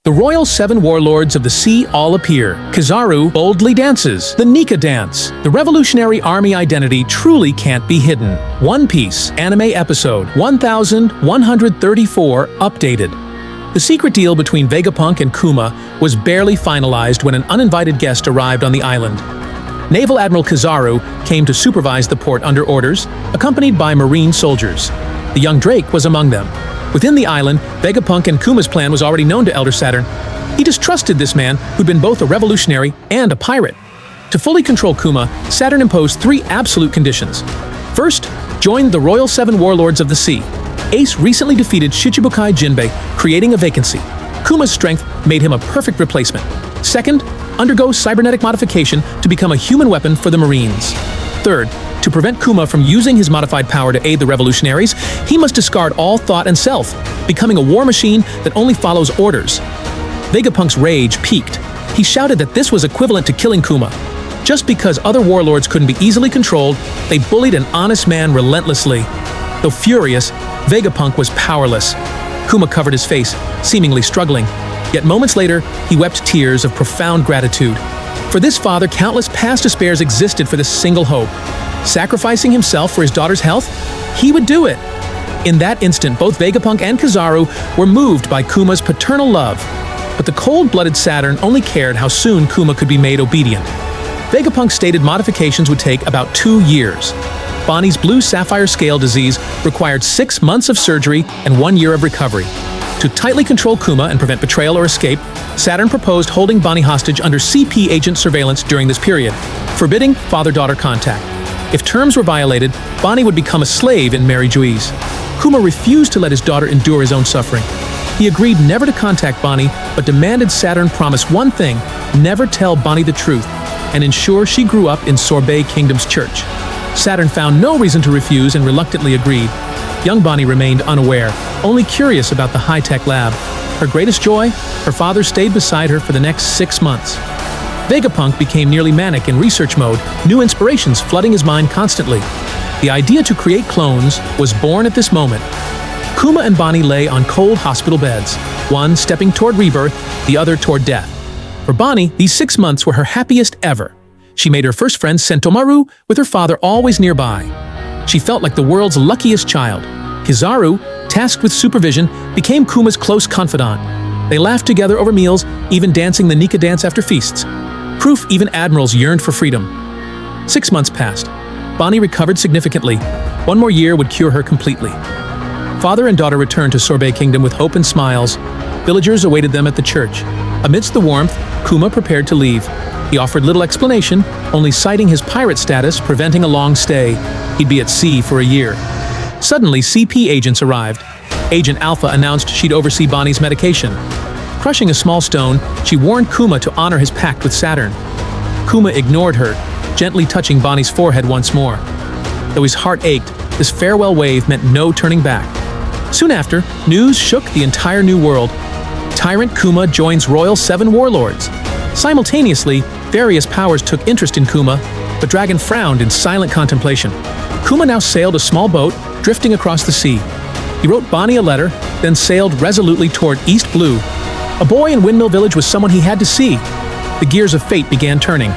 The royal 7 warlords of the sea all appear. Kizaru boldly dances the Nika dance. The revolutionary army identity truly can't be hidden. One Piece anime episode 1134 updated. The secret deal between Vegapunk and Kuma was barely finalized when an uninvited guest arrived on the island. Naval Admiral Kizaru came to supervise the port under orders, accompanied by Marine soldiers. The young Drake was among them. Within the island, Vegapunk and Kuma's plan was already known to Elder Saturn. He distrusted this man who'd been both a revolutionary and a pirate. To fully control Kuma, Saturn imposed 3 absolute conditions. First, join the Royal 7 Warlords of the Sea. Ace recently defeated Shichibukai Jinbei, creating a vacancy. Kuma's strength made him a perfect replacement. Second, undergo cybernetic modification to become a human weapon for the Marines. Third, to prevent Kuma from using his modified power to aid the revolutionaries, he must discard all thought and self, becoming a war machine that only follows orders. Vegapunk's rage peaked. He shouted that this was equivalent to killing Kuma. Just because other warlords couldn't be easily controlled, they bullied an honest man relentlessly. Though furious, Vegapunk was powerless. Kuma covered his face, seemingly struggling. Yet moments later, he wept tears of profound gratitude. For this father, countless past despairs existed for this single hope. Sacrificing himself for his daughter's health? He would do it. In that instant, both Vegapunk and Kizaru were moved by Kuma's paternal love. But the cold-blooded Saturn only cared how soon Kuma could be made obedient. Vegapunk stated modifications would take about 2 years. Bonnie's blue sapphire scale disease required 6 months of surgery and 1 year of recovery. To tightly control Kuma and prevent betrayal or escape, Saturn proposed holding Bonnie hostage under CP agent surveillance during this period, forbidding father-daughter contact. If terms were violated, Bonnie would become a slave in Mary Juiz. Kuma refused to let his daughter endure his own suffering. He agreed never to contact Bonnie, but demanded Saturn promise one thing: never tell Bonnie the truth, and ensure she grew up in Sorbet Kingdom's church. Saturn found no reason to refuse and reluctantly agreed. Young Bonnie remained unaware, only curious about the high-tech lab. Her greatest joy? Her father stayed beside her for the next 6 months. Vegapunk became nearly manic in research mode, new inspirations flooding his mind constantly. The idea to create clones was born at this moment. Kuma and Bonnie lay on cold hospital beds, one stepping toward rebirth, the other toward death. For Bonnie, these 6 months were her happiest ever. She made her first friend Sentomaru, with her father always nearby. She felt like the world's luckiest child. Kizaru, tasked with supervision, became Kuma's close confidant. They laughed together over meals, even dancing the Nika dance after feasts. Proof even admirals yearned for freedom. 6 months passed. Bonnie recovered significantly. 1 more year would cure her completely. Father and daughter returned to Sorbet Kingdom with hope and smiles. Villagers awaited them at the church. Amidst the warmth, Kuma prepared to leave. He offered little explanation, only citing his pirate status, preventing a long stay. He'd be at sea for a year. Suddenly, CP agents arrived. Agent Alpha announced she'd oversee Bonnie's medication. Crushing a small stone, she warned Kuma to honor his pact with Saturn. Kuma ignored her, gently touching Bonnie's forehead once more. Though his heart ached, this farewell wave meant no turning back. Soon after, news shook the entire new world. Tyrant Kuma joins Royal 7 Warlords. Simultaneously, various powers took interest in Kuma, but Dragon frowned in silent contemplation. Kuma now sailed a small boat, drifting across the sea. He wrote Bonnie a letter, then sailed resolutely toward East Blue. A boy in Windmill Village was someone he had to see. The gears of fate began turning.